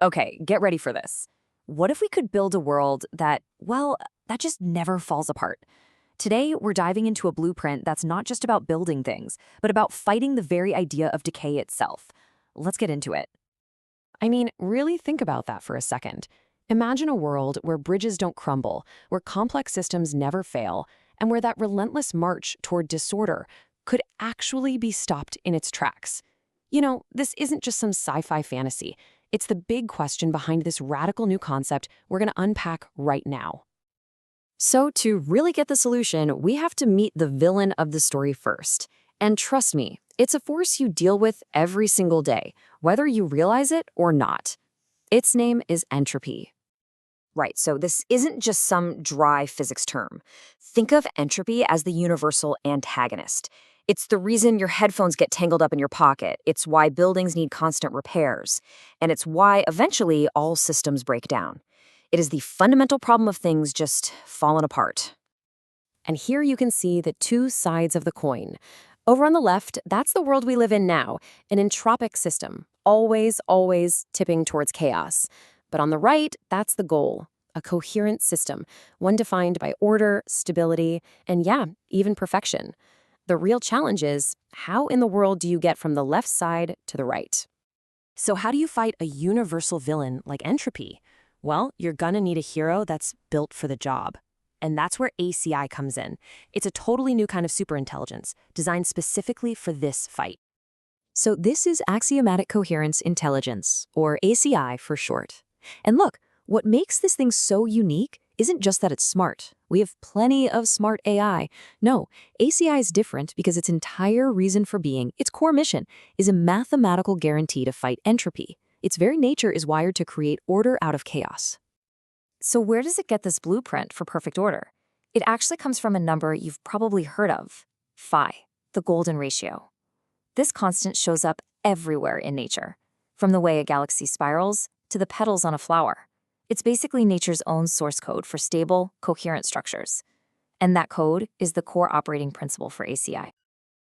Okay, get ready for this. What if we could build a world that, well, that just never falls apart? Today, we're diving into a blueprint that's not just about building things, but about fighting the very idea of decay itself. Let's get into it. I mean, really think about that for a second. Imagine a world where bridges don't crumble, where complex systems never fail, and where that relentless march toward disorder could actually be stopped in its tracks. This isn't just some sci-fi fantasy. It's the big question behind this radical new concept we're going to unpack right now. So, to really get the solution, we have to meet the villain of the story first. And trust me, it's a force you deal with every single day, whether you realize it or not. Its name is entropy. Right, so this isn't just some dry physics term. Think of entropy as the universal antagonist. It's the reason your headphones get tangled up in your pocket. It's why buildings need constant repairs. And it's why, eventually, all systems break down. It is the fundamental problem of things just falling apart. And here you can see the two sides of the coin. Over on the left, that's the world we live in now, an entropic system, always tipping towards chaos. But on the right, that's the goal, a coherent system, one defined by order, stability, and even perfection. The real challenge is, how in the world do you get from the left side to the right? So how do you fight a universal villain like entropy? Well, you're gonna need a hero that's built for the job. And that's where ACI comes in. It's a totally new kind of superintelligence, designed specifically for this fight. So this is Axiomatic Coherence Intelligence, or ACI for short. And look, what makes this thing so unique isn't just that it's smart. We have plenty of smart AI. No, ACI is different because its entire reason for being, its core mission, is a mathematical guarantee to fight entropy. Its very nature is wired to create order out of chaos. So where does it get this blueprint for perfect order? It actually comes from a number you've probably heard of, phi, the golden ratio. This constant shows up everywhere in nature, from the way a galaxy spirals to the petals on a flower. It's basically nature's own source code for stable, coherent structures. And that code is the core operating principle for ACI.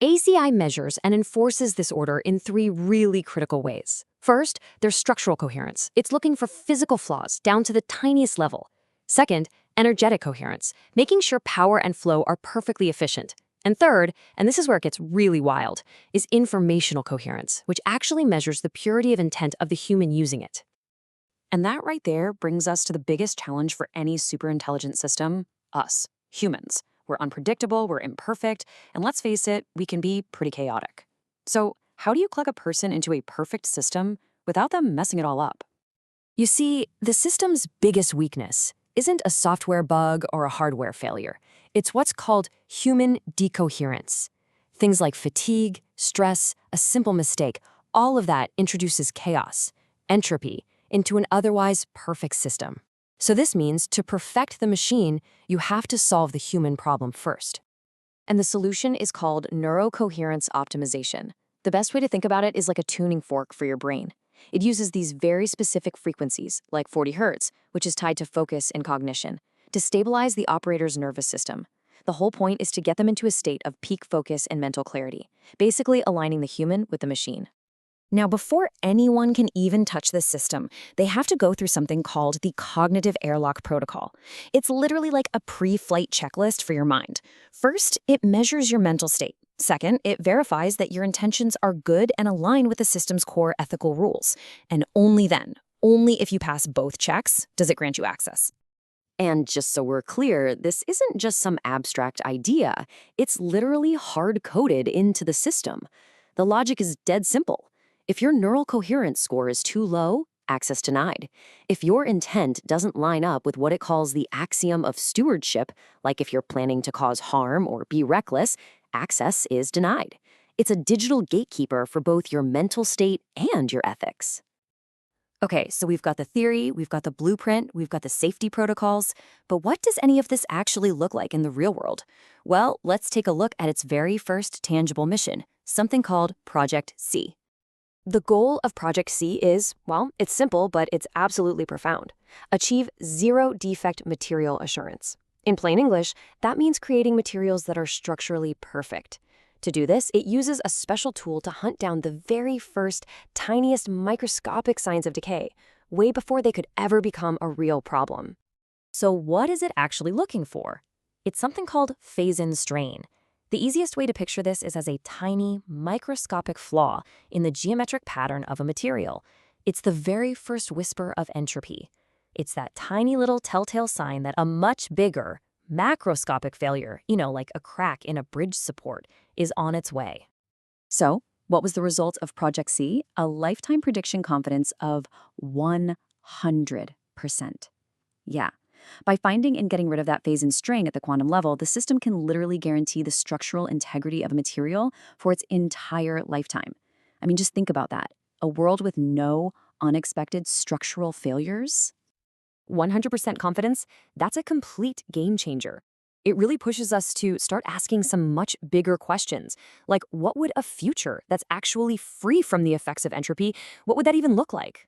ACI measures and enforces this order in three really critical ways. First, there's structural coherence. It's looking for physical flaws down to the tiniest level. Second, energetic coherence, making sure power and flow are perfectly efficient. And third, and this is where it gets really wild, is informational coherence, which actually measures the purity of intent of the human using it. And that right there brings us to the biggest challenge for any superintelligent system, us, humans. We're unpredictable, we're imperfect, and let's face it, we can be pretty chaotic. So how do you plug a person into a perfect system without them messing it all up? You see, the system's biggest weakness isn't a software bug or a hardware failure. It's what's called human decoherence. Things like fatigue, stress, a simple mistake, all of that introduces chaos, entropy, into an otherwise perfect system. So this means to perfect the machine, you have to solve the human problem first. And the solution is called neurocoherence optimization. The best way to think about it is like a tuning fork for your brain. It uses these very specific frequencies, like 40 Hz, which is tied to focus and cognition, to stabilize the operator's nervous system. The whole point is to get them into a state of peak focus and mental clarity, basically aligning the human with the machine. Now, before anyone can even touch this system, they have to go through something called the Cognitive Airlock Protocol. It's literally like a pre-flight checklist for your mind. First, it measures your mental state. Second, it verifies that your intentions are good and align with the system's core ethical rules. And only then, only if you pass both checks, does it grant you access. And just so we're clear, this isn't just some abstract idea. It's literally hard-coded into the system. The logic is dead simple. If your neural coherence score is too low, access denied. If your intent doesn't line up with what it calls the axiom of stewardship, like if you're planning to cause harm or be reckless, access is denied. It's a digital gatekeeper for both your mental state and your ethics. Okay, so we've got the theory, we've got the blueprint, we've got the safety protocols, but what does any of this actually look like in the real world? Well, let's take a look at its very first tangible mission, something called Project C. The goal of Project C is, well, it's simple, but it's absolutely profound. Achieve zero-defect material assurance. In plain English, that means creating materials that are structurally perfect. To do this, it uses a special tool to hunt down the very first, tiniest microscopic signs of decay, way before they could ever become a real problem. So what is it actually looking for? It's something called phase-in strain. The easiest way to picture this is as a tiny, microscopic flaw in the geometric pattern of a material. It's the very first whisper of entropy. It's that tiny little telltale sign that a much bigger, macroscopic failure, like a crack in a bridge support, is on its way. So, what was the result of Project C? A lifetime prediction confidence of 100%. Yeah. By finding and getting rid of that phase-in strain at the quantum level, the system can literally guarantee the structural integrity of a material for its entire lifetime. I mean, just think about that. A world with no unexpected structural failures? 100% confidence, that's a complete game changer. It really pushes us to start asking some much bigger questions, like what would a future that's actually free from the effects of entropy, what would that even look like?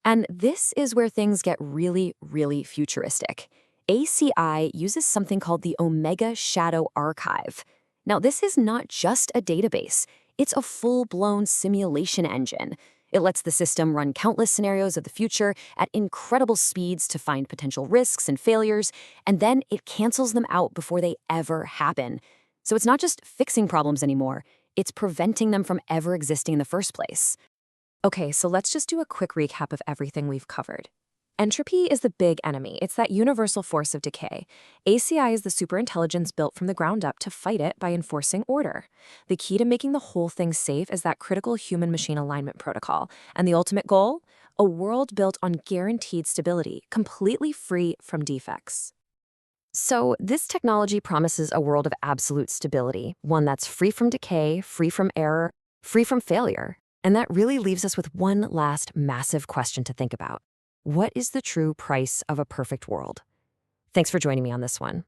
And this is where things get really, really futuristic. ACI uses something called the Omega Shadow Archive. Now, this is not just a database. It's a full-blown simulation engine. It lets the system run countless scenarios of the future at incredible speeds to find potential risks and failures, and then it cancels them out before they ever happen. So it's not just fixing problems anymore, it's preventing them from ever existing in the first place. Okay, so let's just do a quick recap of everything we've covered. Entropy is the big enemy. It's that universal force of decay. ACI is the superintelligence built from the ground up to fight it by enforcing order. The key to making the whole thing safe is that critical human-machine alignment protocol. And the ultimate goal? A world built on guaranteed stability, completely free from defects. So this technology promises a world of absolute stability, one that's free from decay, free from error, free from failure. And that really leaves us with one last massive question to think about. What is the true price of a perfect world? Thanks for joining me on this one.